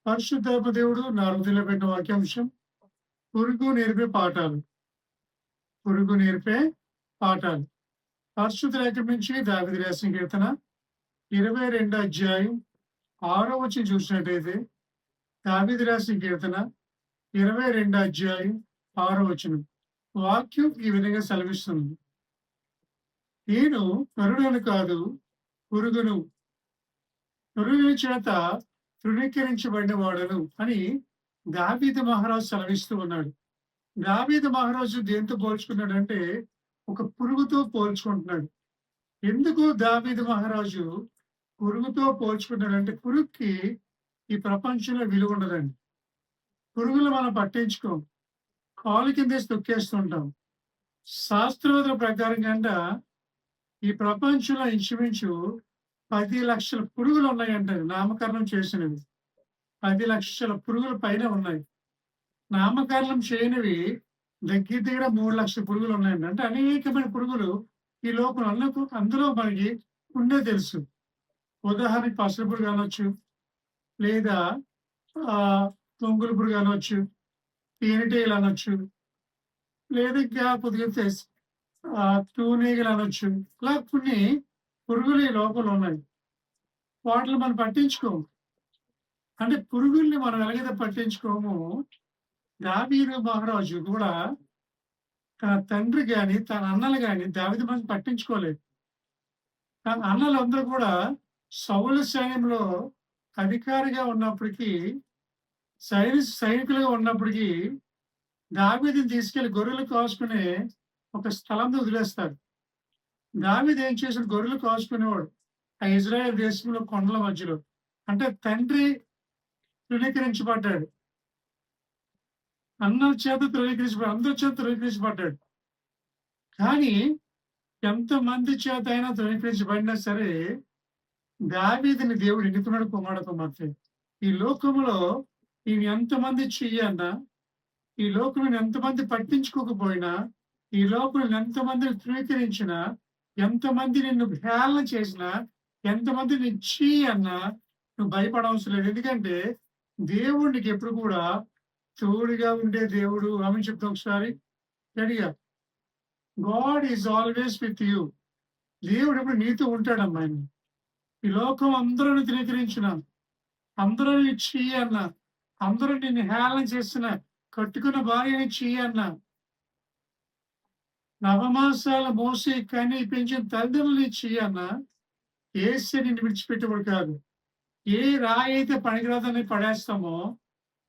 పరిశుద్ధాత్మ దేవుడు నా హృదయంలో పెట్టిన వాక్యాంశం పురుగు నేర్పే పాఠాలు. పురుగు నేర్పే పాఠాలు. పరిశుద్ధ లేఖనం నుంచి దావీదు రాసిన కీర్తన 22 అధ్యాయం 6వ వచనం చూసినట్టయితే, దావీదు రాసిన కీర్తన 22 అధ్యాయం 6వ వచనం. వాక్యం ఈ విధంగా సెలవిస్తుంది. నేను నరుడను కాదు, పురుగును, పురుగుల చేత తృణీకరించబడిన వాడను అని దావీదు మహారాజు సెలవిస్తూ ఉన్నాడు. దావీదు మహారాజు దేంతో పోల్చుకున్నాడంటే ఒక పురుగుతో పోల్చుకుంటున్నాడు. ఎందుకు దావీదు మహారాజు పురుగుతో పోల్చుకున్నాడంటే, పురుగుకి ఈ ప్రపంచంలో విలువ ఉండదండి. పురుగులు మనం పట్టించుకోం, కాలు కిందేసి తొక్కేస్తుంటాం. శాస్త్రవేత్తల ప్రకారం కంట ఈ ప్రపంచంలో ఇంచుమించు 10 లక్షల పురుగులు ఉన్నాయంట, నామకరణం చేసినవి. 10 లక్షల పురుగుల పైన ఉన్నాయి. నామకరణం చేయనివి దగ్గర దగ్గర 3 లక్షల పురుగులు ఉన్నాయండి. అంటే అనేకమైన పురుగులు ఈ లోపల అందులో మనకి ఉండే తెలుసు. ఉదాహరణకి పసర పురుగు అనొచ్చు, లేదా తొంగుల పురుగు అనొచ్చు, తేనెటీగలు అనొచ్చు, లేదా ఇంకా కొద్దిగా తూనీగలు అనొచ్చు. ఇలా కొన్ని పురుగులు ఈ లోపల ఉన్నాయి. వాటిని మనం పట్టించుకోము. అంటే పురుగుల్ని మనం ఎలాగైతే పట్టించుకోమో, దావీదు మహారాజు కూడా తన తండ్రి గాని, తన అన్నలు గాని దావీదు మనం పట్టించుకోలేదు. తన అన్నలందరూ కూడా సౌలు సైన్యంలో అధికారిగా ఉన్నప్పటికీ, సైనికులుగా ఉన్నప్పటికీ దావీదుని తీసుకెళ్లి గొర్రెలు కాసుకునే ఒక స్థలంలో వదిలేస్తారు. దావీదు ఏం చేశాడు? గొర్రెలు కాసుకునేవాడు ఆ ఇజ్రాయెల్ దేశంలో కొండల మధ్యలో. అంటే తండ్రి తృణీకరించబడ్డాడు, అన్నల చేత తృణీకరించబడ్డాడు, అందరి చేత తృణీకరించబడ్డాడు. కానీ ఎంతమంది చేత అయినా తృణీకరించబడినా సరే, దావీదుని దేవుడు ఎన్నుకున్నాడు కుమారుడు కుమార్తె. ఈ లోకంలో ఈయన ఎంతమంది చెయ్యన్నా, ఈ లోకంలో ఎంతమంది పట్టించుకోకపోయినా, ఈ లోకంలో ఎంతమందిని తృణీకరించినా, ఎంతమంది నిన్ను హేళన చేసినా, ఎంతమంది నేను చీ అన్నా నువ్వు భయపడవలసిన లేదు. ఎందుకంటే దేవుడు నీకు ఎప్పుడు కూడా తోడుగా ఉండే దేవుడు. ఆమె చెప్తాం ఒకసారి రెడీగా. God is always with you. దేవుడు ఎప్పుడు నీతో ఉంటాడమ్మా. ఈ లోకం అందరూ తృణీకరించిన, అందరూ నీ చీ అన్నా, అందరూ నిన్ను హేళన చేసిన, కట్టుకున్న భార్యని చీ అన్నా, నవమాసాల మోసి కని పెంచిన తల్లిదండ్రులని చీ అన్నా, ఏసే నిన్ను విడిచిపెట్టేవాడు కాదు. ఏ రాయి అయితే పనికిరాదని పడేస్తామో,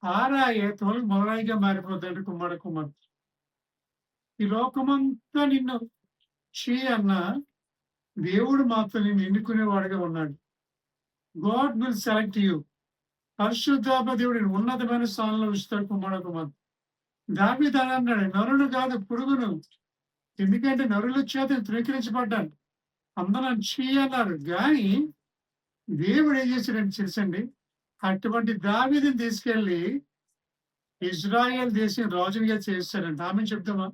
ఆ రాయే తోలు మొలరాయిగా మారిపోతాడు కుమార్. ఈ లోకమంతా నిన్ను చీ అన్నా, దేవుడు మాత్రం నిన్ను ఎన్నుకునేవాడుగా ఉన్నాడు. God will select you. పరిశుద్ధాత్మ దేవుడిని ఉన్నతమైన స్థానంలో ఉంచుతాడు కుమార్. దావీదు అన్నాడు, నరుడు కాదు పురుగును. ఎందుకంటే నరుల చేత తృణీకరించబడ్డాను, అందరూ నన్ను చీ అన్నారు. కానీ దేవుడు ఏం చేశాడంటే తెలుసండి, అటువంటి దావీదుని తీసుకెళ్లి ఇజ్రాయెల్ దేశం రాజునిగా చేశాడంట. ఆమె చెప్తామా?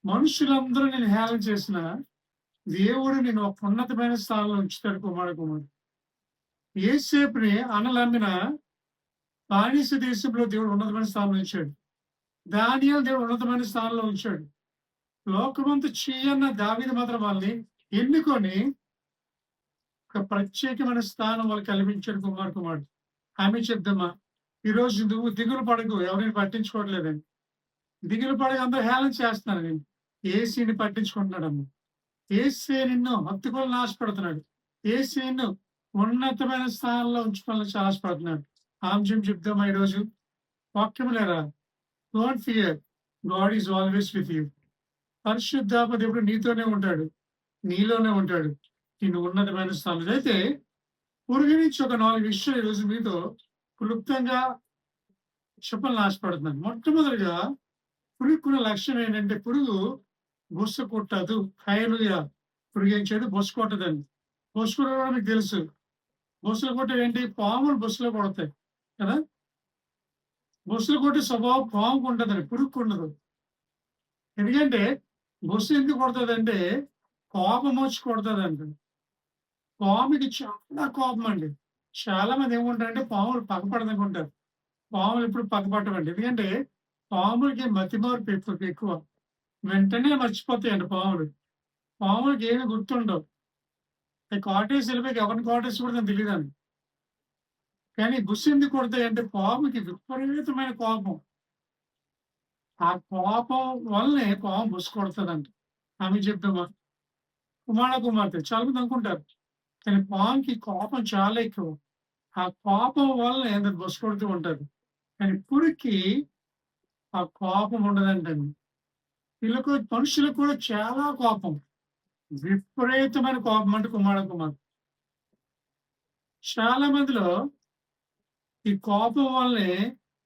మనుషులందరూ నేను హేళన చేసిన దేవుడు నేను ఒక ఉన్నతమైన స్థానంలో ఉంచుతాడు కుమార్. యేసేపుని అనలమ్మిన బానిస దేశంలో దేవుడు ఉన్నతమైన స్థానంలో ఉంచాడు. దానియేలు దేవుడు ఉన్నతమైన స్థానంలో ఉంచాడు. లోకమంతా చీయన్న దావీదు మాత్రం వాళ్ళని ఎన్నుకొని ఒక ప్రత్యేకమైన స్థానం వాళ్ళు కల్పించాడు కుమార్. ఆమె చెప్దామా? ఈరోజు నువ్వు దిగులు పడకు, ఎవరిని పట్టించుకోవట్లేదని. దిగులు పడక అందరూ హేళన చేస్తున్నాను. నేను ఏసీని పట్టించుకుంటున్నాడమ్మా. ఏసీ నిన్ను హత్తుకోవాలని ఆశపడుతున్నాడు. ఏసీ నిన్ను ఉన్నతమైన స్థానంలో ఉంచుకోవాలని ఆశపడుతున్నాడు. ఆంశం చెప్దామా ఈరోజు? వాక్యం లేరా? Don't fear, God is always with you. పరిశుద్ధాత్మ దేవుడు నీతోనే ఉంటాడు, నీలోనే ఉంటాడు, నిన్ను ఉన్నతమైన స్థానంలో. అయితే పురుగు నుంచి ఒక 4 విషయాలు ఈరోజు మీతో క్లుప్తంగా చెప్పాలని ఆశపడుతున్నాను. మొట్టమొదటిగా పురుగుకున్న లక్షణం ఏంటంటే, పురుగు బొస్స కొట్టదు. హల్లెలూయా. పురుగు ఏం చేయదు, బొస్స కొట్టదండి. బొస్సు కొట్టడం మీకు తెలుసు. బొస్సులు కొట్టేవి ఏంటి? పాములు బొస్సులో కొడతాయి కదా. బొస్సులు కొట్టే స్వభావం పాముకు ఉంటుందండి, పురుగుకు ఉండదు. ఎందుకంటే బొస్సు ఎందుకు కొడుతుందంటే కోపం వచ్చి కొడుతుందండి. పాముకి చాలా కోపం అండి. చాలా మంది ఏమంటారంటే పాములు పగపడదనుకుంటారు. పాములు ఎప్పుడు పగపట్టవండి. ఎందుకంటే పాములకి మతిమరుపు ఎక్కువ. వెంటనే మర్చిపోతాయండి పాములు. పాములకి ఏమి గుర్తుండవు. కాటేసి ఎళ్ళిపోయి ఎవరిని కాటేసి కొడతాయో తెలీదండి. కానీ బుస్సెందుకు కొడతాయంటే పాముకి విపరీతమైన కోపం. ఆ కోపం వల్లనే పాము బుస కొడతదంట. ఆమె చెప్తామా కుమార కుమార్తె చాలా మంది అనుకుంటారు. కానీ పాముకి కోపం చాలా ఎక్కువ. ఆ కోపం వల్లనే అది బుస కొడుతూ ఉంటది. కానీ పురుగుకి ఆ కోపం ఉండదంటండి. వీళ్ళకు మనుషులకు కూడా చాలా కోపం. విపరీతమైన కోపం అంటే కుమార కుమార్తె. చాలా మందిలో ఈ కోపం వల్లే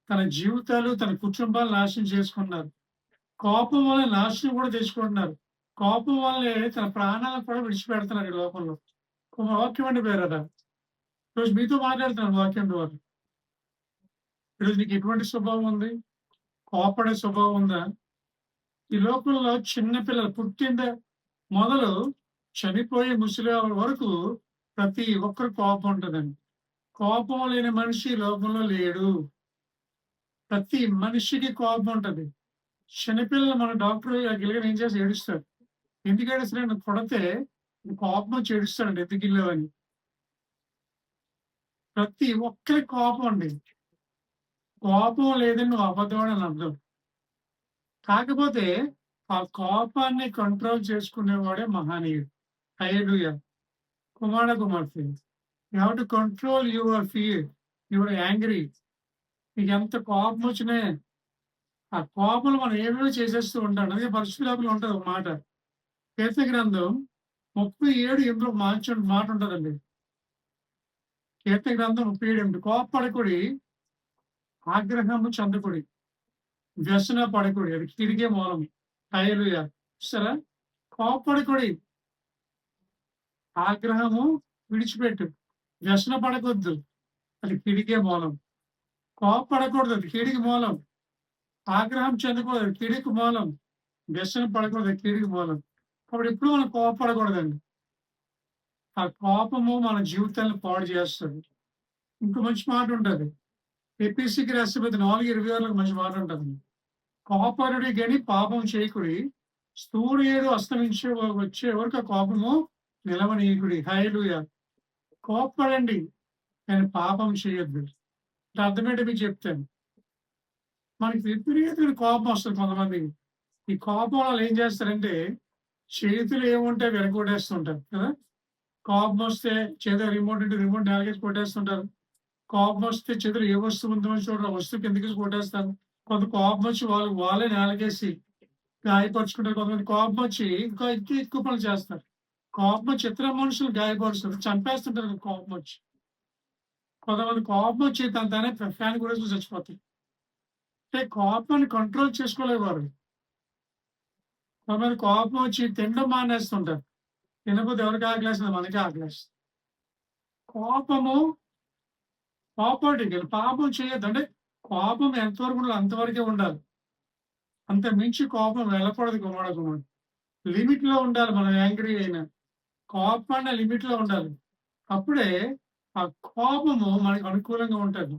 తన జీవితాలు, తన కుటుంబాలు నాశనం చేసుకున్నారు. కోపం వల్ల నాశనం కూడా తెచ్చుకుంటున్నారు. కోపం వల్లే తన ప్రాణాలను కూడా విడిచిపెడుతున్నారు ఈ లోకంలో. ఒక వాక్యం అండి ప్రియరా. ఈరోజు మీతో మాట్లాడుతున్నాను వాక్యం ద్వారా. ఈరోజు నీకు ఎటువంటి స్వభావం ఉంది? కోపడే స్వభావం ఉందా? ఈ లోకంలో చిన్న పిల్లలు పుట్టిందే మొదలు చనిపోయే ముసలి వరకు ప్రతి ఒక్కరికి కోపం ఉంటదండి. కోపం లేని మనిషి ఈ లోకంలో లేడు. ప్రతి మనిషికి కోపం ఉంటది. చిన్నపిల్లలు మన డాక్టర్ గిలగని ఏం చేసి ఏడుస్తాడు. ఎందుకు ఏడుస్తాడంటే కొడితే కోపం వచ్చి ఏడుస్తాడండి ఎందుకు గిల్లావని. ప్రతి ఒక్కరికి కోపం అండి. కోపం లేదని నువ్వు అబద్ధం అని అర్థం. కాకపోతే ఆ కోపాన్ని కంట్రోల్ చేసుకునేవాడే మహనీయుడు. హల్లెలూయా! కుమార కుమార్తె. You have to control your fear. Your angry. నీకెంత కోపం వచ్చినా ఆ కోపంలో మనం ఏమేమో చేసేస్తూ ఉంటాం. అందుకే పరిశుద్ధాత్మలో ఉంటది ఒక మాట. కీర్తన గ్రంథం 37:8 మాట ఉంటదండి. కీర్తన గ్రంథం 37:8 కోప్పడకుడి, ఆగ్రహము చెందకుడి, వ్యసన పడకుడి. అది కీడికే మూలం. హల్లెలూయా! చూసారా? కోప్పడకుడి, ఆగ్రహము విడిచిపెట్టు. వ్యసన పడకొద్దు. అది కీడికే మూలం. కోప్పడకూడదు. అది కీడికి మూలం. ఆగ్రహం చెందకూడదు. అది కీడికి మూలం. వ్యసన పడకూడదు. అది కీడికి మూలం. కాబట్టి ఎప్పుడు మనం కోప్పడకూడదండి. ఆ కోపము మన జీవితాన్ని పాడు చేస్తది. ఇంకో మంచి మాట ఉంటది. ఎపిసికి రాసిన పత్రిక 4:26లో మంచి మాట ఉంటది. కోపరుడి గాని పాపం చేయకుడి. సూర్యుడు అస్తమించే వచ్చే వరకు ఆ కోపము నిలవనీయకుడి. హల్లెలూయా! కోప్పడండి. కానీ పాపం చేయొద్దు. అంటే అర్థమేంటో మీకు చెప్తాను. మనకి విపరీతమైన కోపం వస్తది కొంతమందికి. ఈ కోపం వాళ్ళు ఏం చేస్తారంటే చేతులు ఏముంటే విరగ్గొట్టేస్తుంటారు కదా! కోపమొస్తే చేతిలో రిమోట్ ఉంటే రిమోట్ నేలకేసి కొట్టేస్తుంటారు. కోపమొస్తే చేతిలో ఏ వస్తువు ఉందో చూడరు. ఆ వస్తువు కిందకేసి కొట్టేస్తారు. కొంత కోపమొచ్చి వాళ్ళే నేలకేసి గాయపరుచుకుంటారు. కొంతమంది కోపమొచ్చి ఇంకా ఎక్కువ పనులు చేస్తారు. కోపమొచ్చి ఇతర మనుషులు గాయపరుస్తారు. చంపేస్తుంటారు కోపమొచ్చి. కొంతమంది కోపమొచ్చి తన తానే ఫ్యాన్ కొట్టేసుకొని చచ్చిపోతారు. అంటే కోపాన్ని కంట్రోల్ చేసుకోలేరు వారు. కొంతమంది కోపమొచ్చి తినడం మానేస్తుంటారు. తినకపోతే ఎవరికి ఆకలేస్తది? మనకే ఆకలేస్తది. కోపము కోపడకండి. పాపం చేయొద్దు. అంటే కోపం ఎంతవరకు ఉండాలో అంతవరకే ఉండాలి. అంతకు మించి కోపం వెళ్ళకూడదు గుమ్మడి. లిమిట్‌లో ఉండాలి మనం యాంగ్రీ అయినా. కోపమన్న లిమిట్‌లో ఉండాలి. అప్పుడే ఆ కోపము మనకు అనుకూలంగా ఉంటది.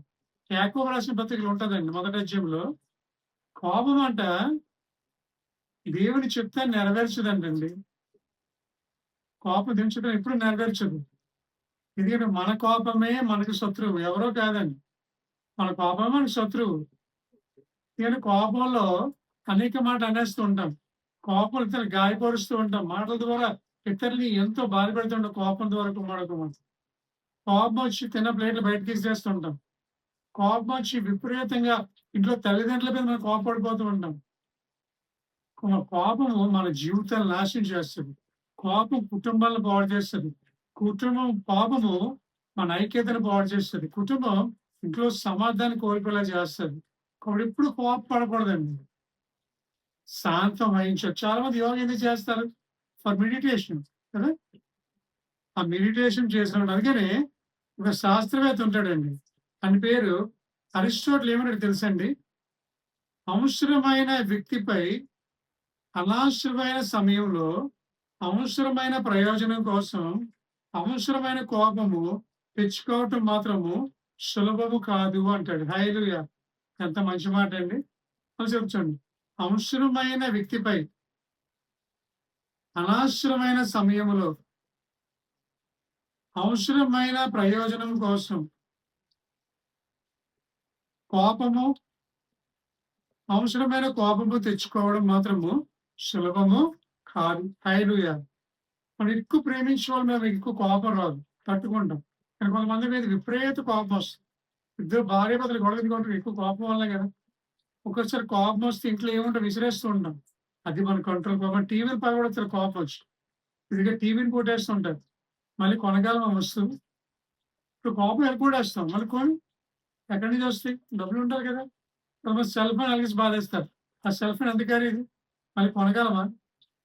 యాకోబు రాసిన పత్రికలో ఉంటదండి మొదటి అధ్యాయంలో. కోపమంట దేవుని చిత్తాన్ని నెరవేర్చదంటండి. కోపం దేవుని చిత్తాన్ని ఎప్పుడు నెరవేర్చదు. ఎందుకంటే మన కోపమే మనకు శత్రువు. ఎవరో కాదండి. మన కోపమే మనకు శత్రువు. నేను కోపంలో అనేక మాట అనేస్తూ ఉంటాం. కోపం ఇతరులు గాయపరుస్తూ ఉంటాం. మాటల ద్వారా ఇతరులని ఎంతో బాధపెడుతుంటాం కోపం ద్వారా కుమ్మడకుమ. కోపం వచ్చి తిన్న ప్లేట్లు బయటకి ఇసిరేస్తుంటాం. కోపం వచ్చి విపరీతంగా ఇంట్లో తల్లిదండ్రుల మీద మనం కోపపడిపోతూ ఉంటాం. కోపము మన జీవితాన్ని నాశనం చేస్తది. కోపం కుటుంబాలను పాడు చేస్తది. కోపము మన ఐక్యతను పాడు చేస్తది. కుటుంబం ఇంట్లో సమాధానం కోల్పోయేలా చేస్తది. కాబట్టి ఎప్పుడు కోపపడకూడదండి. శాంతం వహించాలి. చాలా మంది యోగా ఎందుకు చేస్తారు? ఫర్ మెడిటేషన్ కదా! ఆ మెడిటేషన్ చేసినప్పుడు అందుకనే ఒక శాస్త్రవేత్త ఉంటాడండి. ఆయన పేరు అరిస్టాటిల్ ఏమన్నాడో తెలుసండి? అవసరమైన వ్యక్తిపై అనవసరమైన సమయంలో, అవసరమైన ప్రయోజనం కోసం, అవసరమైన కోపము తెచ్చుకోవటం మాత్రము సులభము కాదు అంటాడు. హల్లెలూయా! ఎంత మంచి మాట అండి. మళ్ళీ చెప్తాను. అవసరమైన వ్యక్తిపై అనవసరమైన సమయములో అవసరమైన ప్రయోజనం కోసం కోపము అవసరమైన కోపము తెచ్చుకోవడం మాత్రము సులభము కాదు. హల్లెలూయా! మనం ఎక్కువ ప్రేమించే వాళ్ళ మీద ఎక్కువ కోపం రాదు. తట్టుకుంటాం. కానీ కొంతమంది మీద విపరీత కోపం వస్తుంది. ఇద్దరు భార్యాభర్తలు గొడవ పెట్టుకుంటారు ఎక్కువ కోపం వల్లే కదా! ఒక్కోసారి కోపం వస్తే ఇంట్లో ఏముంటే విసిరేస్తూ ఉంటాం. అది మన కంట్రోల్ కాబట్టి టీవీలు పగలగొడతారు కోపం వచ్చి. ఇదిగో టీవీని కొట్టేస్తూ ఉంటారు. మళ్ళీ కొనగలమా వస్తువు? ఇప్పుడు కోపం ఎగ్గొట్టేస్తాం. మళ్ళీ కొని ఎక్కడి నుంచి వస్తాయి? డబ్బులు ఉండాలి కదా! కొంతమంది సెల్ ఫోన్ అలిగిసి బాధేస్తారు. ఆ సెల్ ఫోన్ ఎంత ఖరీదు? మళ్ళీ కొనగలమా?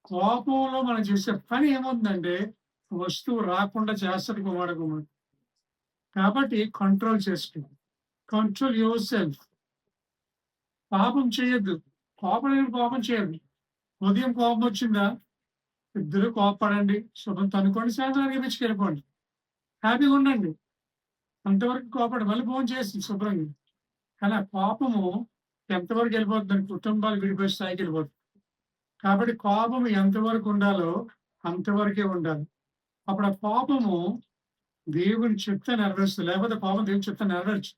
కోపంలో మనం చేసే పని ఏమవుతుందంటే వస్తువు రాకుండా చేస్తది గుమ్మడి. కాబట్టి కంట్రోల్ చేసుకో. Control your self. పాపం చేయొద్దు. కోపం లేని పాపం చేయొద్దు. ఉదయం కోపం వచ్చిందా? ఇద్దరు కోప్పడండి. శుభ్రం తన్నుకోండి. సాయంత్రానికి పిచ్చుకెళ్ళిపోండి. హ్యాపీగా ఉండండి. అంతవరకు కోపడి మళ్ళీ ఫోన్ చేసి శుభ్రంగా. కానీ ఆ కోపము ఎంతవరకు వెళ్ళిపోతుందండి కుటుంబాలు విడిపోయే స్థాయికి వెళ్ళిపోతుంది. కాబట్టి కోపం ఎంతవరకు ఉండాలో అంతవరకే ఉండాలి. అప్పుడు ఆ కోపము దేవుని చెప్తే నెరవేరుస్తుంది. లేకపోతే కోపం దేవుని చెప్తే నెరవేర్చు.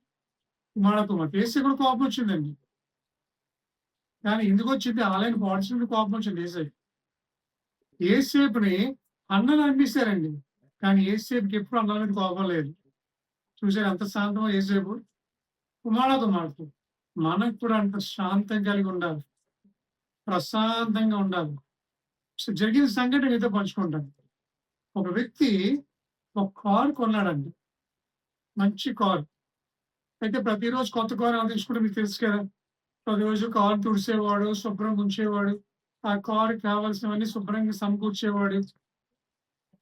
కుమారకుమార్ ఏసీ కూడా కోపం వచ్చిందండి. కానీ ఎందుకు వచ్చింది? ఆలయాన్ని పాడిచినప్పుడు కోపం వచ్చింది ఏసై. ఏసేపుని అన్నలు అనిపిస్తారండి. కానీ ఏసేపుకి ఎప్పుడు అన్నల మీద కోపం లేదు. చూసారు ఎంత శాంతమో ఏసేపు. కుమారకుమార్తె మనకు కూడా అంత శాంతం కలిగి ఉండాలి. ప్రశాంతంగా ఉండాలి. సో జరిగిన సంఘటన మీతో పంచుకుంటాను. ఒక వ్యక్తి ఒక కారు కొన్నాడండి. మంచి కారు. అయితే ప్రతిరోజు కొత్త కారు ఎలా తీసుకుంటే మీకు తెలుసు కదా! ప్రతిరోజు కారు తుడిసేవాడు, శుభ్రంగా ఉంచేవాడు. ఆ కారుకి కావాల్సినవన్నీ శుభ్రంగా సమకూర్చేవాడు.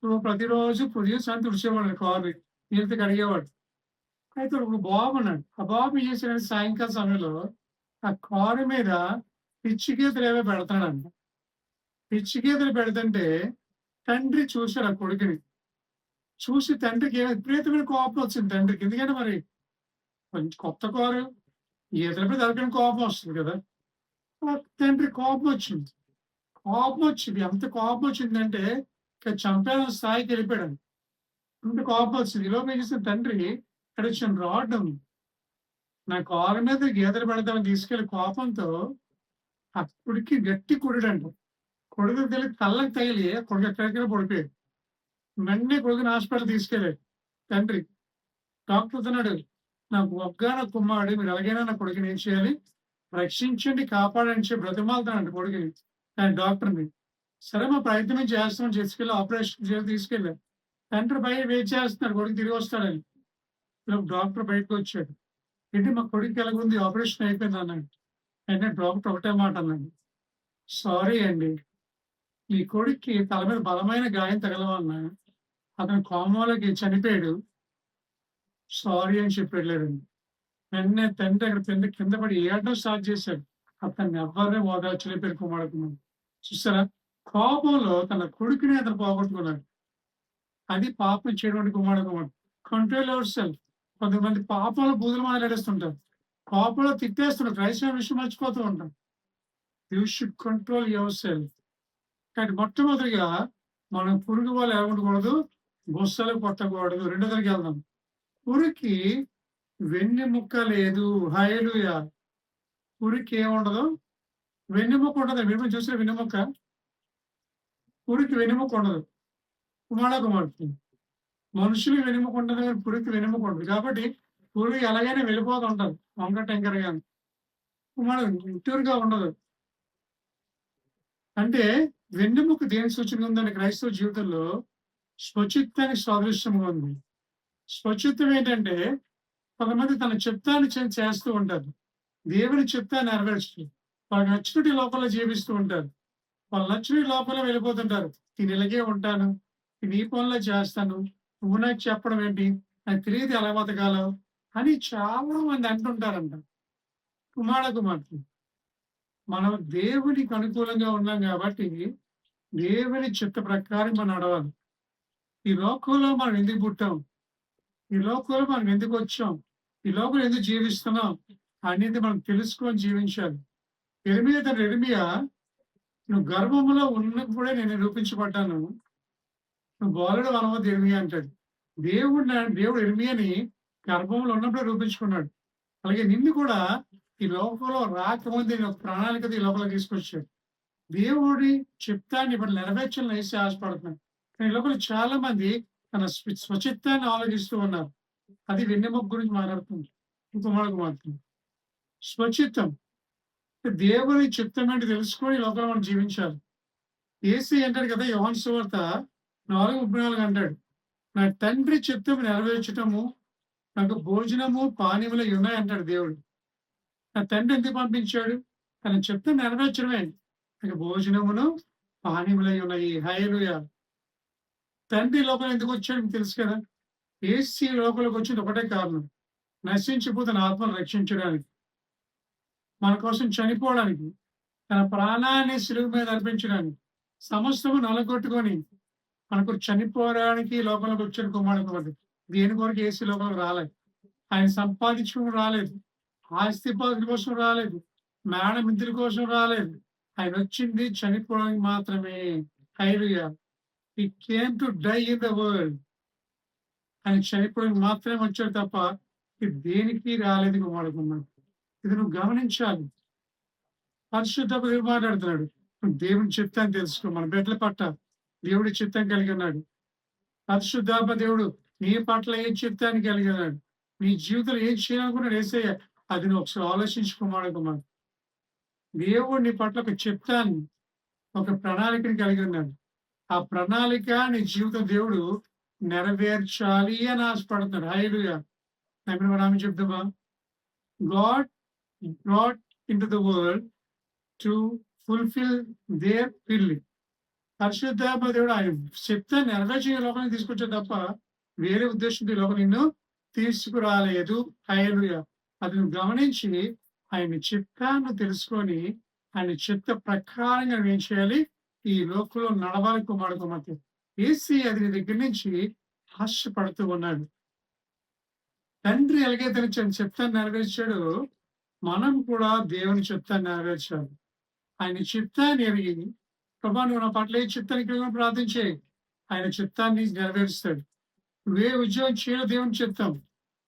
సో ప్రతిరోజు సాయంత్రం తుడిచేవాడు కారుని. నీళ్ళతో కడిగేవాడు. అయితే ఒక బాబు ఉన్నాడు. ఆ బాబు ఏం చేశాడంటే సాయంకాల సమయంలో ఆ కారు మీద పిచ్చి గీతలు ఏవో పెడతాడంట. పిచ్చి గీతలు పెడుతుంటే తండ్రి చూసాడు ఆ కొడుకుని. చూసి తండ్రికి విపరీతమైన కోపం వచ్చింది తండ్రికి. ఎందుకంటే మరి కొంచెం కొత్త కారు గీతల మీద ఎవరికైనా కోపం వస్తుంది కదా! ఆ తండ్రికి కోపం వచ్చింది. కోపం వచ్చింది. ఎంత కోపం వచ్చిందంటే ఇక చంపేయాలని స్థాయికి వెళ్ళిపోయాడు. అంత కోపం వచ్చింది. ఈలోపు ఏం చేసిన తండ్రి ఇక్కడ చిన్న రాడ్ ఉంది. నా కారు మీద గీతలు పెడతామని తీసుకెళ్ళి కోపంతో ఆ కొడుక్కి గట్టి కొడాడంట. కొడుకు తెలిసి కళ్ళకి తగిలి కొడుకు ఎక్కడికైనా పడిపోయాడు. వెంటనే కొడుకుని హాస్పిటల్ తీసుకెళ్ళాడు తండ్రి. డాక్టర్ అన్నాడు, నాకు ఒక్కగానొక్క కుమారుడు. మీరు ఎలాగైనా నా కొడుకుని ఏం చేయాలి? రక్షించండి, కాపాడండి చెప్పి బ్రతిమాలుతానండి కొడుకుని. ఆయన డాక్టర్‌ని. సరే మా ప్రయత్నం చేస్తామని తీసుకెళ్ళి ఆపరేషన్ చేసి తీసుకెళ్ళారు. తండ్రి బయట వెయిట్ చేస్తున్నాడు కొడుకు తిరిగి వస్తాడని. ఈలోపు డాక్టర్ బయటకొచ్చాడు. ఏంటి మా కొడుక్కి ఎలాగుంది? ఆపరేషన్ అయిపోయింది అన్నాడు. వెంటనే డాక్టర్ ఒకటే మాట అన్నాడు. సారీ అండి. మీ కొడుక్కి తల మీద బలమైన గాయం తగలడం వలన అతను కోమాలోకి చనిపోయాడు. సారీ అని చెప్పి వెళ్ళాడండి. వెంటనే తండ్రి అక్కడ కింద పడి ఏడడం స్టార్ట్ చేశాడు. అతన్ని ఎవ్వరిని ఓదార్చలేపారు కుమారుడు. చూసారా? కోపంలో తన కొడుకుని అతను పోగొట్టుకున్నాడు. అది పాపం చేయడం కుమారుడు. Control your self. కొంతమంది పాపంలో బూతులు మాట్లాడేస్తుంటారు. కోపంలో తిట్టేస్తుంటారు. క్రైస్తవ విషయం మర్చిపోతూ ఉంటాం. You should control your self. కానీ మొట్టమొదటిగా మనం పురుగు వల్ల ఎలా ఉండకూడదు? గుస్సలు కొట్టకూడదు. రెండో దగ్గరికి వెళ్దాం. పురికి వెన్నెముక్క లేదు. హల్లెలూయా! పురికి ఏముండదు? వెన్నెముక ఉండదు. మీరు చూసారా వెన్నెముక? పురికి వెన్నెముక ఉండదు. కుమారుడు. మనుషులకి వెన్నెముక ఉండదు కానీ పురికి వెన్నెముక ఉండదు. కాబట్టి పురుగు ఎలాగైనా వెళ్ళిపోతూ ఉంటది. వంక టెంకరగాను. కుమారుడు గుంటూరుగా ఉండదు. అంటే వెన్నెముక దేని సూచనగా ఉందంటే క్రైస్తవ జీవితంలో స్వచిత్తానికి సాదృశ్యంగా ఉంది. స్వచిత్తం ఏంటంటే కొంతమంది తన చిత్తాన్ని చేస్తూ ఉంటారు. దేవుని చిత్తాన్ని నెరవేర్చుతూ వాళ్ళకి నచ్చినట్టు లోపల జీవిస్తూ ఉంటారు. వాళ్ళు నచ్చినట్టు లోపల వెళ్ళిపోతుంటారు. నేను ఇలాగే ఉంటాను. నేను ఈ పనులే చేస్తాను. నువ్వు నాకు చెప్పడం ఏంటి? నాకు తెలియదు ఎలా బతకాలో అని చాలా మంది అంటుంటారంట. కుమారుడు. మనం దేవునికి అనుకూలంగా ఉన్నాం కాబట్టి దేవుని చిత్త ప్రకారం మనం నడవాలి. ఈ లోకంలో మనం ఎందుకు పుట్టాం? ఈ లోకంలో మనం ఎందుకు వచ్చాం? ఈ లోకంలో ఎందుకు జీవిస్తున్నాం? అనేది మనం తెలుసుకొని జీవించాలి. ఇర్మియా నువ్వు గర్భములో ఉన్నప్పుడే నేను నిరూపించబడ్డాను. నువ్వు బాలుడు అనవద్దు ఇర్మియా అంటాడు. దేవుడు ఇర్మియాని గర్భంలో ఉన్నప్పుడే రూపించుకున్నాడు. అలాగే నిన్ను కూడా ఈ లోకంలో రాకముందే ఒక ప్రణాళికతో ఈ లోపలికి తీసుకొచ్చాడు. దేవుడి చిత్తాన్ని ఇప్పుడు నెరవేర్చాలని వేసి ఆశపడుతున్నాడు. కానీ ఈ లోపల చాలా మంది తన స్వచిత్తాన్ని ఆలోచిస్తూ ఉన్నారు. అది వెన్నెముక గురించి మాట్లాడుతుంది. ఇంకొక మాట్లాడుతుంది. స్వచిత్తం దేవుని చిత్తం ఏంటి తెలుసుకొని ఈ లోపల మనం జీవించాలి. ఏసీ అంటాడు కదా, యోహాను సువార్త 4:34 అంటాడు, నా తండ్రి చిత్తం నెరవేర్చటము నాకు భోజనము పానీయములు ఉన్నాయి అంటాడు దేవుడు. నా తండ్రి ఎందుకు పంపించాడు? తన చిత్తం నెరవేర్చడమే. నాకు భోజనమును పానీయములై ఉన్నాయి. హల్లెలూయా. తండ్రి లోపల ఎందుకు వచ్చాడు మీకు తెలుసు కదా. ఏసీ లోపలికి వచ్చింది ఒకటే కారణం, నశించిపోతున్న ఆత్మను రక్షించడానికి, మన కోసం చనిపోవడానికి, తన ప్రాణాన్ని శిలువ మీద అర్పించడానికి, సమస్తము నలగొట్టుకొని మనకు చనిపోవడానికి లోపలికి వచ్చాడు కుమారుడు. దేని కొరకు ఏసీ లోపలికి రాలేదు. ఆయన సంపాదించుకుని రాలేదు. ఆస్తిపాస్తుల కోసం రాలేదు. మేడ మిద్దుల కోసం రాలేదు. ఆయన వచ్చింది చనిపోవడానికి మాత్రమే. Hallelujah. He came to die in the world. ఆయన చనిపోవడానికి మాత్రమే వచ్చాడు తప్ప దేనికి రాలేదు కుమారుడు. ఇది నువ్వు గమనించాలి. పరిశుద్ధ మాట్లాడుతున్నాడు. దేవుని చిత్తాన్ని తెలుసుకో. మన బిడ్డల పట్ల దేవుడి చిత్తం కలిగి ఉన్నాడు. పరిశుద్ధాత్మ దేవుడు నీ పట్ల ఏ చిత్తాన్ని కలిగి ఉన్నాడు, నీ జీవితంలో ఏం చేయాలనుకున్నాడు యేసయ్య, అది నువ్వు ఒకసారి ఆలోచించుకోమాడుకున్నాడు. దేవుడు నీ పట్ల ఒక చిత్తాన్ని, ఒక ప్రణాళికని కలిగి ఉన్నాడు. ఆ ప్రణాళిక నీ జీవితం దేవుడు నెరవేర్చాలి అని ఆశపడుతున్నాడు. హల్లెలూయా. మనం చెప్తామా? God brought into the world to fulfill their will. పరిశుద్ధాత్మ దేవుడు ఆయన చిత్తాన్ని నెరవేర్చే లోకానికి తీసుకొచ్చే తప్ప వేరే ఉద్దేశంతో ఈ లోకం నిన్ను తీసుకురాలేదు. హల్లెలూయా. అది నువ్వు గమనించి ఆయన చిత్తాన్ని తెలుసుకొని ఆయన చిత్త ప్రకారంగా ఏం చేయాలి, ఈ లోకంలో నడవాలి కుమారుడు. ఏసీ అది నీ దగ్గర నుంచి ఆశపడుతూ ఉన్నాడు. తండ్రి ఎలాగైతే చిత్తాన్ని నెరవేర్చాడు, మనం కూడా దేవుని చిత్తాన్ని నెరవేర్చాలి. ఆయన చిత్తాన్ని ఎరిగి, ప్రభా నువ్వు నా పట్ల ఏ చిత్తానికి ప్రార్థించే, ఆయన చిత్తాన్ని నెరవేరుస్తాడు. నువ్వే ఉద్యోగం చేయాలో దేవుని చిత్తం,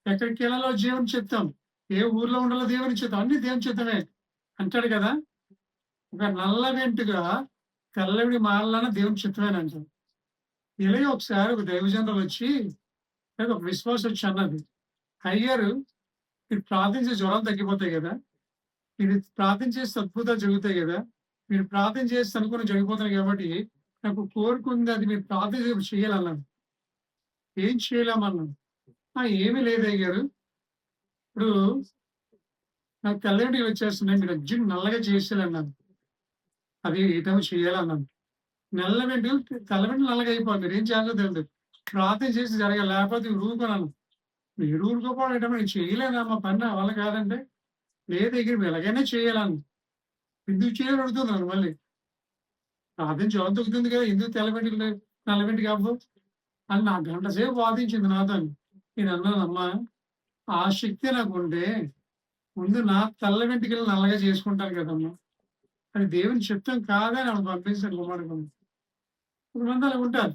ఎక్కడికి వెళ్ళాలో దేవుని చిత్తం, ఏ ఊర్లో ఉండాలో దేవుని చిత్తం, అన్ని దేవుని చిత్తమే అంటాడు కదా. ఒక నల్ల వెంటుగా తెల్లవిడి మారాలన్న దేవుని చిత్తమేనంటాడు. ఇలాగే ఒకసారి ఒక దైవజనులు వచ్చి, ఒక విశ్వాసం వచ్చి అన్నది, అయ్యారు మీరు ప్రార్థించే జ్వరాలు తగ్గిపోతాయి కదా, మీరు ప్రార్థన చేస్తే అద్భుతాలు జరుగుతాయి కదా, మీరు ప్రార్థన చేస్తే అనుకుని జరిగిపోతున్నాయి కాబట్టి నాకు కోరుకుంది, అది మీరు ప్రార్థన చేయాలన్నాను. ఏం చేయలేమన్నాను. ఏమీ లేదు అయ్యారు, ఇప్పుడు నాకు తెల్లటి వచ్చేస్తున్నాయి, మీరు అర్జున్ నల్లగా చేసేయాలన్నాను. అది ఏటో చేయాలన్నాను. నల్ల వెంటలు తెల్ల వెంటలు నల్లగా అయిపోవాలి, మీరు ఏం చేయాలో తెలియదు, ప్రార్థన చేసి జరగాలి, లేకపోతే ఊరుకున్నాను. మీరు ఊరుకోపోవడం నేను చేయలేనమ్మా పని నా వల్ల కాదంటే, లేదు దగ్గర ఎలాగైనా చేయాలని. ఎందుకు చేయాలని అడుగుతున్నాను మళ్ళీ. ప్రార్థన జ్వరం తగ్గుతుంది కదా, ఎందుకు తెల్లవెంటికి నల్లవెంటికి అవ్వవు అని నా గంట సేపు వాదించింది నాతో. నేను అన్నానమ్మా, ఆ శక్తి నాకు ఉంటే ముందు నా తెల్ల వెంటికలు నల్లగా చేసుకుంటాను కదమ్మా, అది దేవుని చిత్తం కాదని ఆమె పంపించాను కుమారుడు. కొంతమంది అలా ఉంటారు.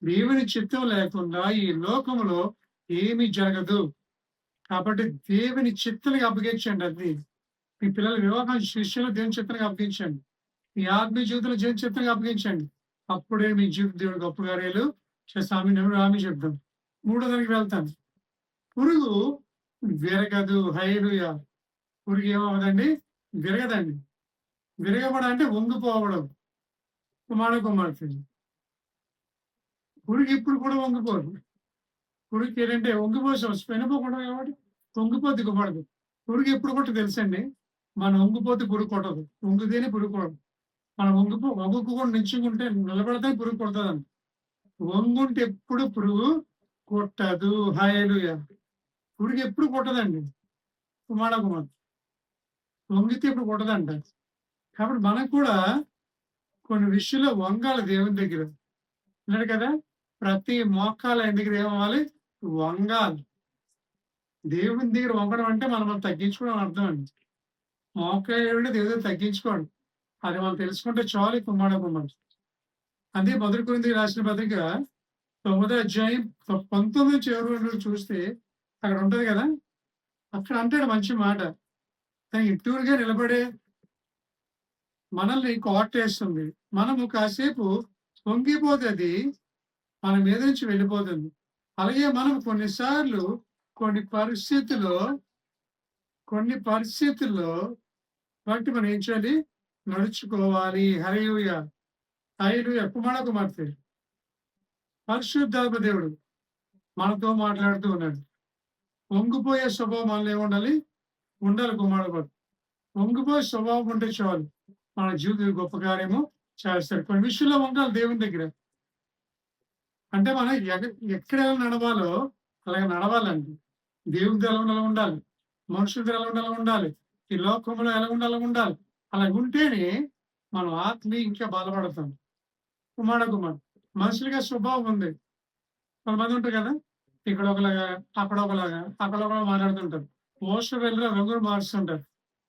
దేవుని చిత్తం లేకుండా ఈ లోకంలో ఏమీ జరగదు. కాబట్టి దేవుని చిత్తానికి అప్పగించండి. అది మీ పిల్లల వివాహం విషయంలో దేవుని చిత్తానికి అప్పగించండి. మీ ఆత్మీయ జీవితంలో దేవుని చిత్తానికి అప్పగించండి. అప్పుడే మీ జీవిత దేవుడు గొప్ప కార్యాలు చేస్తామి. రామి చెప్తాం. మూడో దానికి వెళ్తాను. పురుగు విరగదు. హల్లెలూయా. పురుగు ఏమవుదండి? విరగదండి. విరగబడ అంటే వంగిపోవడం. కుమారుడు పురుగు ఇప్పుడు కూడా వంగిపోదు. పురుగు ఏంటంటే వంగిపోసం వెనుకోకూడదు కాబట్టి వంగిపోతే దిగుపడదు. పురుగు ఎప్పుడు కొట్టదు తెలుసండి, మనం వంగిపోతే పురుగు కొట్టదు, వంగితేనే పురుగు కొడదు. మనం వంగుకుండా నిల్చుకుంటే నిలబడితే పురుగు కొడుతుందండి. వంగుంటే ఎప్పుడు పురుగు కొట్టదు. హల్లెలూయా. పురుగు ఎప్పుడు కొట్టదండి. కుమారుడు వంగితే ఎప్పుడు కొట్టదంట. కాబట్టి మనకు కూడా కొన్ని విషయంలో వంగాలి దేవుని దగ్గర. అన్నాడు కదా, ప్రతి మోకాలు ఆయన దగ్గర ఏమవ్వాలి? వంగాలి. దేవుని దగ్గర వంగడం అంటే మనం తగ్గించుకోవడం అర్థం అండి. మోకాలు దేవుడు తగ్గించుకోండి. అది మనం తెలుసుకుంటే చాలు కుమ్మడి. అదే మొదటి కొరింథీయులకు రాసిన పత్రిక 9వ అధ్యాయం 19 చివరి వరకు చూస్తే అక్కడ ఉంటది కదా! అక్కడ అంటాడు మంచి మాట. తను ఇట్టూరుగా నిలబడే మనల్ని కోటేస్తుంది. మనము కాసేపు పొంగిపోతే అది మన మీద నుంచి వెళ్ళిపోతుంది. అలాగే మనం కొన్నిసార్లు కొన్ని పరిస్థితుల్లో బట్టి మనం ఏం చేయాలి? నడుచుకోవాలి. హల్లెలూయా! హల్లెలూయా! కుమార్తె పరిశుద్ధాత్మ దేవుడు మనతో మాట్లాడుతూ ఉన్నాడు. పొంగిపోయే స్వభావం మనలో ఏముండాలి? ఉండాలి కుమారుడు. పొంగిపోయే స్వభావం ఉంటే చాలు. మన జీవితంలో గొప్ప కార్యము చేస్తాడు. కొన్ని విషయంలో ఉండాలి దేవుని దగ్గర. అంటే మనం ఎక్కడ ఎలా నడవాలో అలాగే నడవాలండి. దేవునితో ఎలా ఉండాలి, మనుషులతో ఎలా ఉండాలి, ఈ లోకంలో ఎలా ఉండాలి. అలా ఉంటేనే మనం ఇంకా బలపడతాం. కుమారుడు మనుషులుగా స్వభావం ఉంది. కొంతమంది ఉంటారు కదా, ఇక్కడ ఒకలాగా, అక్కడ ఒకలాగా మాట్లాడుతుంటారు. మోసం వెళ్ళిన రంగులు మారుస్తుంటారు.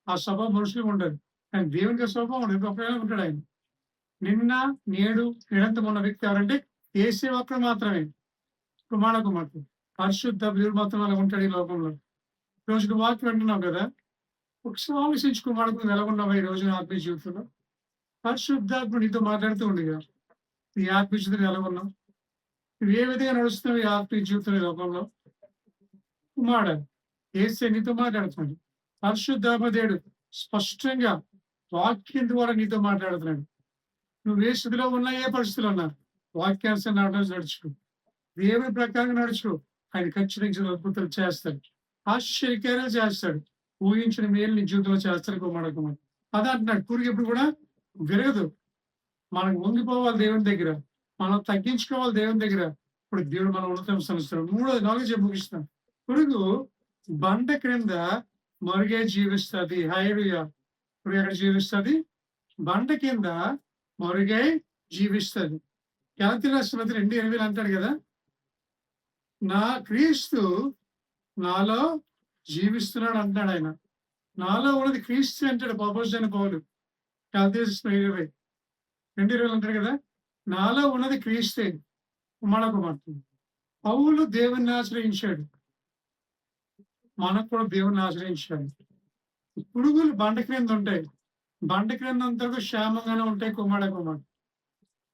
ఆ స్వభావం మనుషులకు ఉంటుంది. కానీ దేవునికి స్వభావం ఉండదు. ఒకవేళ ఉంటాడు ఆయన. నిన్న, నేడు, నిరంతరం ఉన్న వ్యక్తి ఎవరంటే యేసే ఒక్కడు మాత్రమే. కుమారుడు పరిశుద్ధ దేవుడు మాత్రం అలా ఉంటాడు ఈ లోకంలో. ఈ రోజు నువ్వు వాక్యం వింటున్నావు కదా, ఒకసారి ఆలోచించు కుమారుడు నువ్వు ఎలా ఉన్నావు ఈ రోజు ఆత్మీయ జీవితంలో. పరిశుద్ధాత్ముడు నీతో మాట్లాడుతూ ఉండేగా ఈ ఆత్మీయ జీవితంలో ఎలా ఉన్నావు, నువ్వు ఏ విధంగా నడుస్తున్నావు ఈ ఆత్మీయ జీవితంలో ఈ లోకంలో. కుమారుడు యేసే నీతో మాట్లాడుతున్నాడు. పరిశుద్ధాత్మ దేవుడు స్పష్టంగా వాక్యం ద్వారా నీతో మాట్లాడుతున్నాడు. నువ్వు ఏ స్థితిలో ఉన్నా, ఏ పరిస్థితిలో ఉన్నా వాక్యాన్ని నడుచుకో. దేవుని ప్రకారం నడుచుకో. ఆయన ఖచ్చితంగా అద్భుతాలు చేస్తాడు. ఆశ్చర్యకార్యాలు చేస్తాడు. ఊహించిన మేలు నీ జీవితంలో చేస్తాడు కుమారుడు. అదే అంటున్నాడు. పురుగు ఎప్పుడు కూడా విరగదు. మనం వంగిపోవాలి దేవుని దగ్గర, మనం తగ్గించుకోవాలి దేవుని దగ్గర. ఇప్పుడు దేవుడు మనం ఉన్నతం సంస్థలు. 4 చెప్పి ముగిస్తాను. పురుగు బండ క్రింద మరుగే జీవిస్తుంది. హల్లెలూయా! పురుగు ఎక్కడ జీవిస్తుంది? బండ కింద మరుగై జీవిస్తుంది. గలతీయులకు రాసిన పత్రిక 2:8 అంటాడు కదా, నా క్రీస్తు నాలో జీవిస్తున్నాడు అంటాడు ఆయన. నాలో ఉన్నది క్రీస్తు అంటాడు అపోస్తలుడైన పౌలు. గలతీయులకు 2:20 అంటాడు కదా, నాలో ఉన్నది క్రీస్తే. కుమారుడు పౌలు దేవుణ్ణి ఆశ్రయించాడు. మనకు కూడా దేవుణ్ణి ఆశ్రయించాడు. పురుగులు బండ క్రింద ఉంటాయి. బండ క్రింద అంతా క్షేమంగానే ఉంటాయి కుమారుడు.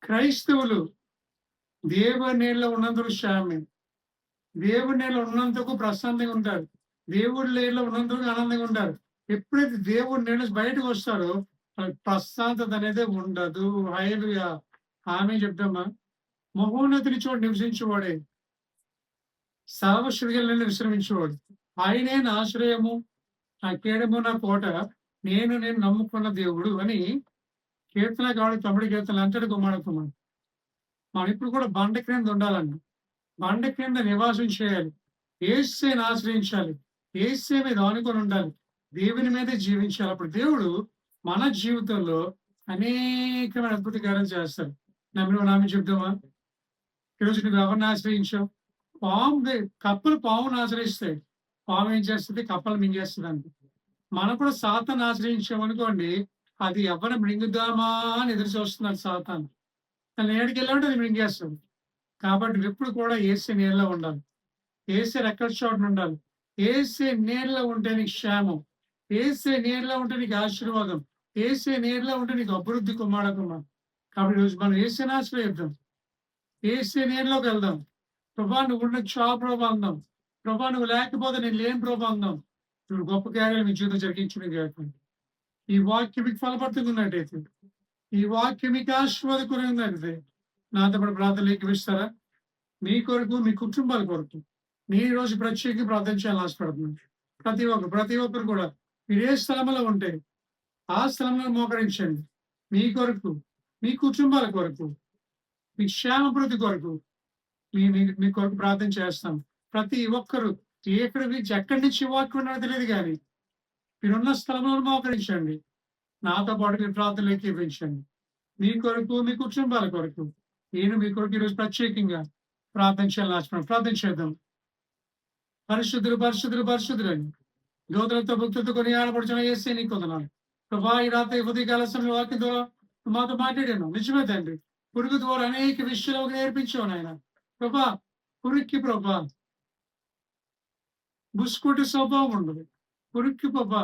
క్రైస్తవులు దేవుని నీళ్ళలో ఉన్నందుకు క్షేమే. దేవుని నీళ్ళలో ఉన్నందుకు ప్రశాంతంగా ఉంటారు. దేవుడి నీళ్ళలో ఉన్నందుకు ఆనందంగా ఉంటారు. ఎప్పుడైతే దేవుడి నీళ్ళ బయటకు వస్తారో వాళ్ళకి ప్రశాంతత అనేది ఉండదు. హల్లెలూయా! ఆమె చెప్తామా. మహోన్నతిని చోటు నివసించేవాడే, సర్వశక్తిగల విశ్రమించేవాడు. ఆయనే నా ఆశ్రయము, నా కేడము, నా కోట, నేను నమ్ముకున్న దేవుడు అని కీర్తనకారుడు 9 కీర్తనలు అంటాడు కుమారుడు. మనం ఇప్పుడు కూడా బండ క్రింద ఉండాలండి. బండ క్రింద నివాసం చేయాలి. యేసుని ఆశ్రయించాలి. యేసు మీద ఆనుకొని ఉండాలి. దేవుని మీదే జీవించాలి. అప్పుడు దేవుడు మన జీవితంలో అనేకమైన అద్భుత కార్యాలు చేస్తాడు. నామే చెప్తామా. ఈరోజు నువ్వు ఎవరిని ఆశ్రయించావు? కప్పలు పామును ఆశ్రయిస్తాయి. పాము ఏం చేస్తుంది? కప్పలు మింగేస్తుంది అంట. మనం కూడా సాతాను ఆశ్రయించామనుకోండి, అది ఎవరిని మింగుదామా అని ఎదురు చూస్తున్నాడు సాతాను. తను ఏడికి వెళ్ళామంటే అది మింగేస్తుంది. కాబట్టి ఎప్పుడు కూడా యేసే నీళ్ళలో ఉండాలి. యేసే రెక్కల చోటున ఉండాలి. యేసే నీళ్ళలో ఉంటే నీకు క్షేమం. యేసే నీళ్ళలో ఉంటే నీకు ఆశీర్వాదం. యేసే నీళ్ళలో ఉంటే నీకు అభివృద్ధి కుమారుడు. కాబట్టి ఈరోజు మనం యేసేని ఆశ్రయిద్దాం. యేసే నీళ్ళలోకి వెళ్దాం. ప్రభా నువ్వు ఉన్న ప్రభా అందాం. ప్రభా నువ్వు లేకపోతే నేను లేని ప్రభా అందాం. నువ్వు గొప్ప కార్యాలు మీ జీవితం జరిగించిన కాకుండా ఈ వాక్యం మీకు ఫలపడుతున్నట్టయితే, ఈ వాక్యం మీకు ఆశీర్వాదకరమైనట్లయితే నాతో పాటు ప్రార్థనలు ఏకీభవిస్తారా? మీ కొరకు, మీ కుటుంబాల కొరకు మీ రోజు ప్రత్యేక ప్రార్థన చేయాలని ఆశపడుతున్నాను. ప్రతి ఒక్కరు కూడా మీరు ఏ స్థలంలో ఉంటే ఆ స్థలంలో మోకరించండి. మీ కొరకు, మీ కుటుంబాల కొరకు, మీ క్షేమాభివృద్ధి కొరకు మీ కొరకు ప్రార్థన చేస్తాం. ప్రతి ఒక్కరు ఎక్కడి నుంచి వాక్యం ఉన్నారో తెలియదు కానీ మీరున్న స్థలంలో మోకరించండి. నాతో పాటు మీరు ప్రార్థనలు ఏకీభవించండి. మీ కొరకు, మీ కుటుంబాల కొరకు నేను మీ కొరకు ఈరోజు ప్రత్యేకంగా ప్రార్థన చేయాలని ఆశపడుతున్నాను. ప్రార్థన చేద్దాం. పరిశుద్ధులు పరిశుద్ధులు పరిశుద్ధులని దూతలతో భక్తులతో కొనియాడబడుచున్న యేసే నీకు వందనాలు. ప్రభా ఈ రాత్రి ఉదయకాల సమయంలో వాక్యం ద్వారా మాతో మాట్లాడాను. నిజమే తండ్రి. పురుగు ద్వారా అనేక విషయాలు నేర్పించావు నాయన. ప్రభా పురుక్కి ప్రభా బుస్కుటి స్వభావం ఉండదు. పురుక్కి ప్రభా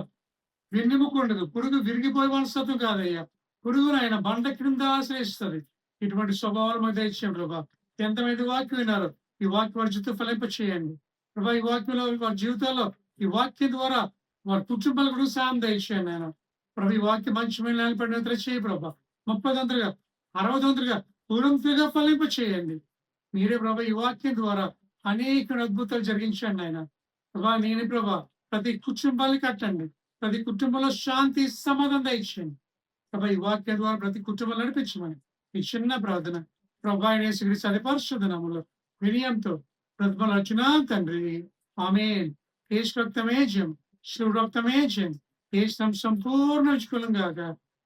వెన్నెముక ఉండదు. పురుగు విరిగిపోయే మనస్తత్వం కాదయ్యా. పురుగునైనా బండ క్రింద ఆశ్రయిస్తుంది. ఇటువంటి స్వభావాలు మాకు దయచేయండి ప్రభా. ఎంతమంది వాక్యం విన్నారు ఈ వాక్యం వారి జీవితం ఫలింప చేయండి ప్రభా. ఈ వాక్యంలో వారి జీవితాల్లో ఈ వాక్యం ద్వారా వారి కుటుంబాలకు కూడా సాయం దయచేయండి ఆయన ప్రభా. ఈ వాక్యం మంచి మీద నిలబడినంతగా చేయి ప్రభా. 30 60 పూర్వంతులుగా ఫలింప చేయండి మీరే ప్రభా. ఈ వాక్యం ద్వారా అనేక అద్భుతాలు జరిగించండి ఆయన ప్రభా. నేను ప్రభా ప్రతి కుటుంబాన్ని కట్టండి. ప్రతి కుటుంబంలో శాంతి సమాధానం దయచేయండి ప్రభా. ఈ వాక్యం ద్వారా ప్రతి కుటుంబాలు నడిపించమని ఈ చిన్న ప్రార్థన ప్రభా యేసుక్రీస్తు పరిశుద్ధ నామములో వినయంతో ప్రతిఫలం వచ్చిన తండ్రి ఆమేన్. యేసు రక్తమే జయం, శివుడు రక్తమే జయం. యేసు సంపూర్ణ విజయం గాక,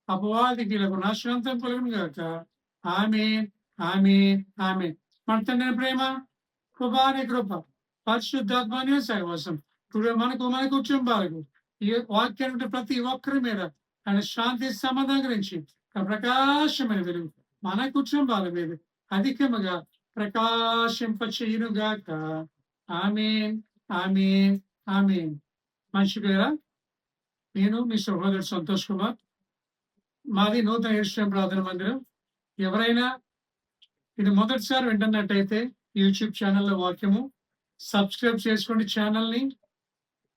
అపవాదికి నాశనంతం కలుగును గాక. ఆమేన్ ఆమేన్ ఆమేన్. మన తండ్రి ప్రేమ, కృపాని కృప, పరిశుద్ధాత్మని సహవాసం ఇప్పుడు మన కుటుంబాలకు ఈ వాక్యాన్ని ప్రతి ఒక్కరి మీద ఆయన శాంతి సమాధానం గురించి ప్రకాశమైన వెలుగు మన కుటుంబాల మీద అధికముగా ప్రకాశింపచేయునుగాక. ఆమేన్ ఆమేన్ ఆమేన్. మనిషి పేర నేను మీ సహోదరుడు సంతోష్ కుమార్. మాది నూతన ఎరుషలేము ప్రార్థన మందిరం. ఎవరైనా ఇది మొదటిసారి వింటున్నట్టయితే యూట్యూబ్ ఛానల్లో వాక్యము సబ్స్క్రైబ్ చేసుకోండి. ఛానల్ని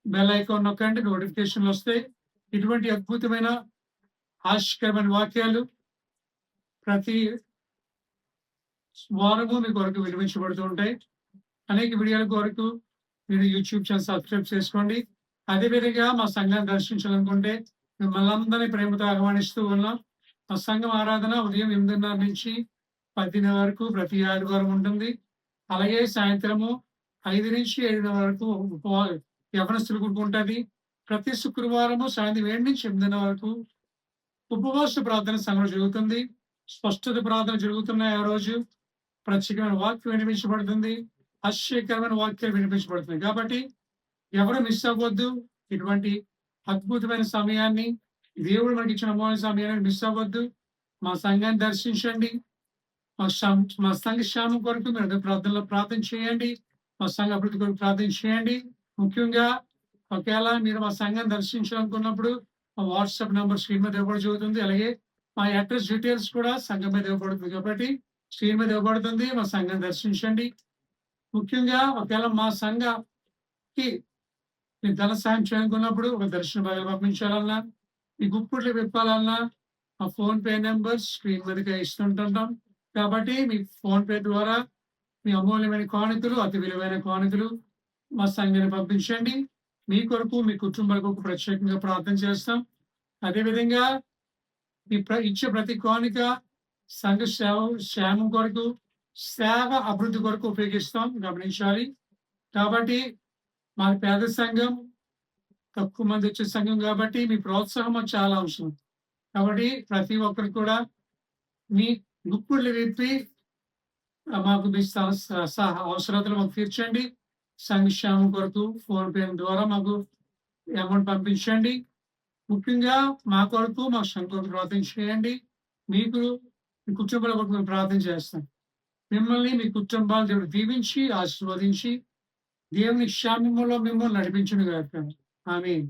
బెల్ ఐకాన్ నొక్కండి, నోటిఫికేషన్లు వస్తాయి. ఇటువంటి అద్భుతమైన ఆశ్చర్యమైన వాక్యాలు ప్రతి వారము మీ కొరకు వినిపించబడుతూ ఉంటాయి. అనేక వీడియోల కొరకు మీరు యూట్యూబ్ ఛానల్ సబ్స్క్రైబ్ చేసుకోండి. అదేవిధంగా మా సంఘాన్ని దర్శించాలనుకుంటే మిమ్మల్ని అందరినీ ప్రేమతో ఆహ్వానిస్తూ ఉన్నాం. మా సంఘం ఆరాధన ఉదయం 8:30 నుంచి 10 వరకు ప్రతి ఆదివారం ఉంటుంది. అలాగే సాయంత్రము 5 నుంచి 7 వరకు యవనస్తులు కూడుకు ఉంటుంది. ప్రతి శుక్రవారము సాయంత్రం 7 నుంచి 8 వరకు ఉపవాస ప్రార్థన సంఘం జరుగుతుంది. స్పష్టత ప్రార్థన జరుగుతున్నాయి. ఆ రోజు ప్రత్యేకమైన వాక్యం వినిపించబడుతుంది. ఆశ్చర్యకరమైన వాక్యాలు వినిపించబడుతుంది. కాబట్టి ఎవరు మిస్ అవ్వద్దు. ఇటువంటి అద్భుతమైన సమయాన్ని దేవుడు మనకి ఇచ్చిన అమూల్య సమయాన్ని మిస్ అవ్వద్దు. మా సంఘాన్ని దర్శించండి. మా సంఘ క్షేమం కొరకు మీరు ప్రార్థనలో ప్రార్థన చేయండి. మా సంఘ అభివృద్ధి కొరకు ప్రార్థన చేయండి. ముఖ్యంగా ఒకవేళ మీరు మా సంఘాన్ని దర్శించాలనుకున్నప్పుడు మా వాట్సాప్ నంబర్ స్క్రీన్ మీద ఇవ్వబడి జరుగుతుంది. అలాగే మా అడ్రస్ డీటెయిల్స్ కూడా సంఘం మీద ఇవ్వబడుతుంది. కాబట్టి స్క్రీన్ మీద ఇవ్వబడుతుంది. మా సంఘాన్ని దర్శించండి. ముఖ్యంగా ఒకవేళ మా సంఘకి మీరు ధన సాయం చేయాలనుకున్నప్పుడు ఒక దర్శన భాగాలు పంపించాలన్నా, మీ గుప్పుట్లు విప్పాలన్నా మా ఫోన్ పే నెంబర్ స్క్రీన్ మీదగా ఇస్తుంటుంటాం. కాబట్టి మీ ఫోన్ పే ద్వారా మీ అమూల్యమైన కానుకలు, అతి విలువైన కానుకలు మా సంఘాన్ని పంపించండి. మీ కొరకు మీ కుటుంబాల కొరకు ప్రత్యేకంగా ప్రార్థన చేస్తాం. అదేవిధంగా మీ ఇచ్చే ప్రతి కానుక సంఘ క్షేమం కొరకు, సేవ అభివృద్ధి కొరకు ఉపయోగిస్తాం. గమనించాలి. కాబట్టి మాది పేద సంఘం, తక్కువ మంది వచ్చే సంఘం కాబట్టి మీ ప్రోత్సాహం చాలా అవసరం. కాబట్టి ప్రతి ఒక్కరు కూడా మీ గుప్పుళ్ళు విప్పి మాకు మీ అవసరాలు మాకు తీర్చండి. సంక్షేమం కొరకు ఫోన్ పే ద్వారా మాకు అమౌంట్ పంపించండి. ముఖ్యంగా మా కొరకు మా సంఘం కొరకు ప్రార్థన చేయండి. మీకు మీ కుటుంబాల కొరకు మేము ప్రార్థన చేస్తాం. మిమ్మల్ని మీ కుటుంబాలు దేవుడు దీవించి ఆశీర్వదించి దేవుని క్షేమంలో మిమ్మల్ని నడిపించును గాక. ఆమేన్.